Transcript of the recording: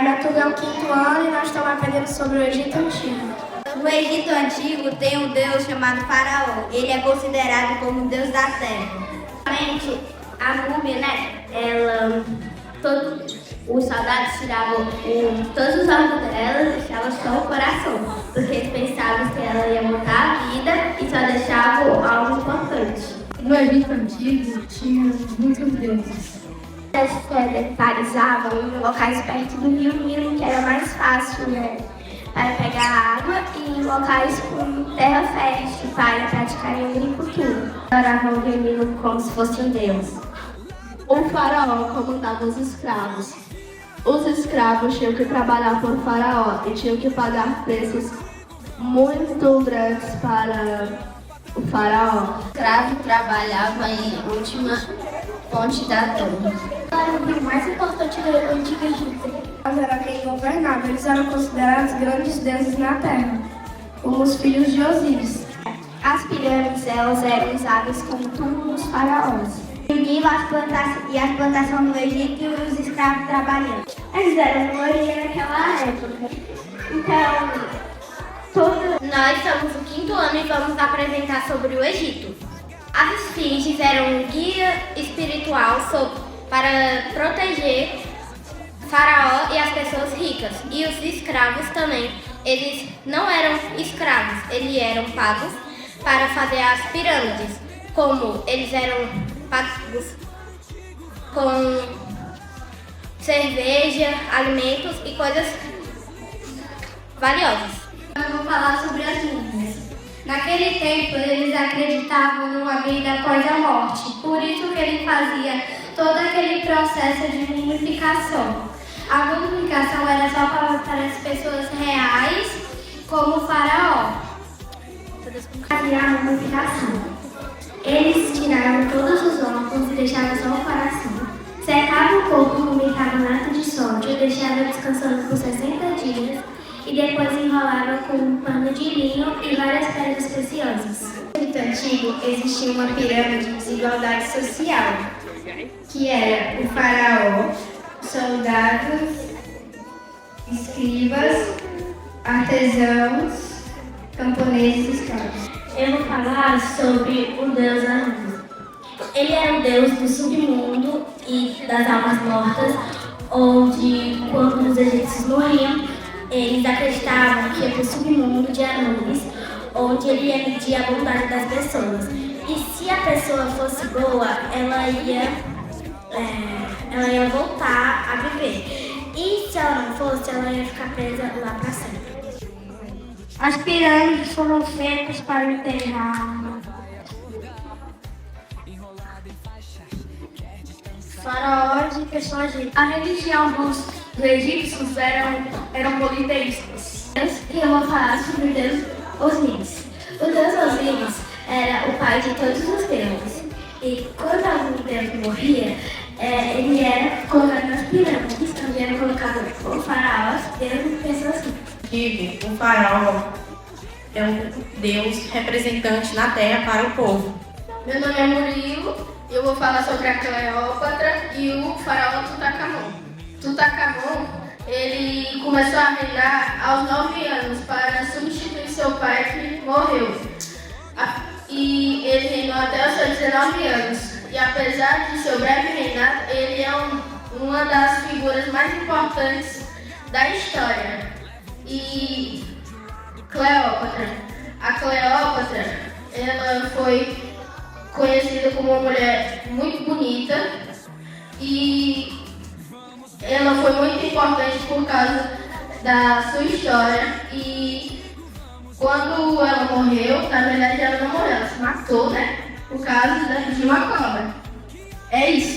minha turma é o 5º ano e nós estamos aprendendo sobre o Egito Antigo. No Egito Antigo tem um deus chamado Faraó. Ele é considerado como o deus da terra. Realmente, a múmia, né? Todos os soldados tiravam todos os órgãos dela e deixavam só o coração, porque eles pensavam que ela ia voltar à vida e só deixavam algo importante. No Egito Antigo tinha muitos deuses. Eles sedentarizavam em locais perto do rio Nilo, que era mais fácil, né, para pegar água, e em locais com terra fértil para praticarem agricultura. Adoravam o rio Nilo como se fosse um deus. O faraó comandava os escravos. Os escravos tinham que trabalhar para o faraó e tinham que pagar preços muito grandes para o faraó. O escravo trabalhava em última fonte da terra. Era o rio mais importante do Antigo Egito. Mas era quem governava. Eles eram considerados grandes deuses na terra, como os filhos de Osíris. As pirâmides, elas eram usadas como túmulos dos faraós. E as plantações no Egito e os escravos trabalhando. Eles eram maioria naquela época. Então, Nós somos o 5º ano e vamos apresentar sobre o Egito. As esfinges eram um guia espiritual para proteger Faraó e as pessoas ricas. E os escravos também. Eles não eram escravos, eles eram pagos para fazer as pirâmides. Como eles eram pagos com cerveja, alimentos e coisas valiosas. eu vou falar sobre as múmias. Naquele tempo, eles acreditavam numa vida após a morte. Por isso que ele fazia todo aquele processo de mumificação. A mumificação era só para as pessoas reais, como o faraó. Fazia a mumificação. Eles tiraram todos os órgãos e deixavam só o coração. Secavam o corpo, mumificavam nata de sódio, deixavam descansando por 60 dias e depois enrolavam com um pano de linho e várias pedras preciosas. No Egito Antigo existia uma pirâmide de desigualdade social, que era o faraó, soldados, escribas, artesãos, camponeses e escravos. Eu vou falar sobre o deus Anubis. Ele era o deus do submundo e das almas mortas, onde, quando os egípcios morriam, eles acreditavam que ia para o submundo de Anubis, onde ele ia medir a bondade das pessoas. E se a pessoa fosse boa, ela ia voltar a viver. E se ela não fosse, ela ia ficar presa lá para sempre. As pirâmides foram feitas para enterrar faraós e pessoas ricas. A religião dos egípcios eram politeístas. E eu vou falar sobre o deus Osíris. O deus Osíris era o pai de todos os deuses. E quando algum deus morria, ele era colocado nas pirâmides, onde era colocado o faraós, deuses e pessoas ricas. O faraó é um deus representante na terra para o povo. Meu nome é Murilo e eu vou falar sobre a Cleópatra e o faraó Tutankhamon. Tutankhamon, ele começou a reinar aos 9 anos para substituir seu pai que morreu. E ele reinou até os seus 19 anos. E apesar de seu breve reinado, ele é uma das figuras mais importantes da história. E a Cleópatra, ela foi conhecida como uma mulher muito bonita e ela foi muito importante por causa da sua história. E quando ela morreu, na verdade ela não morreu, ela se matou, né? Por causa de uma cobra. É isso.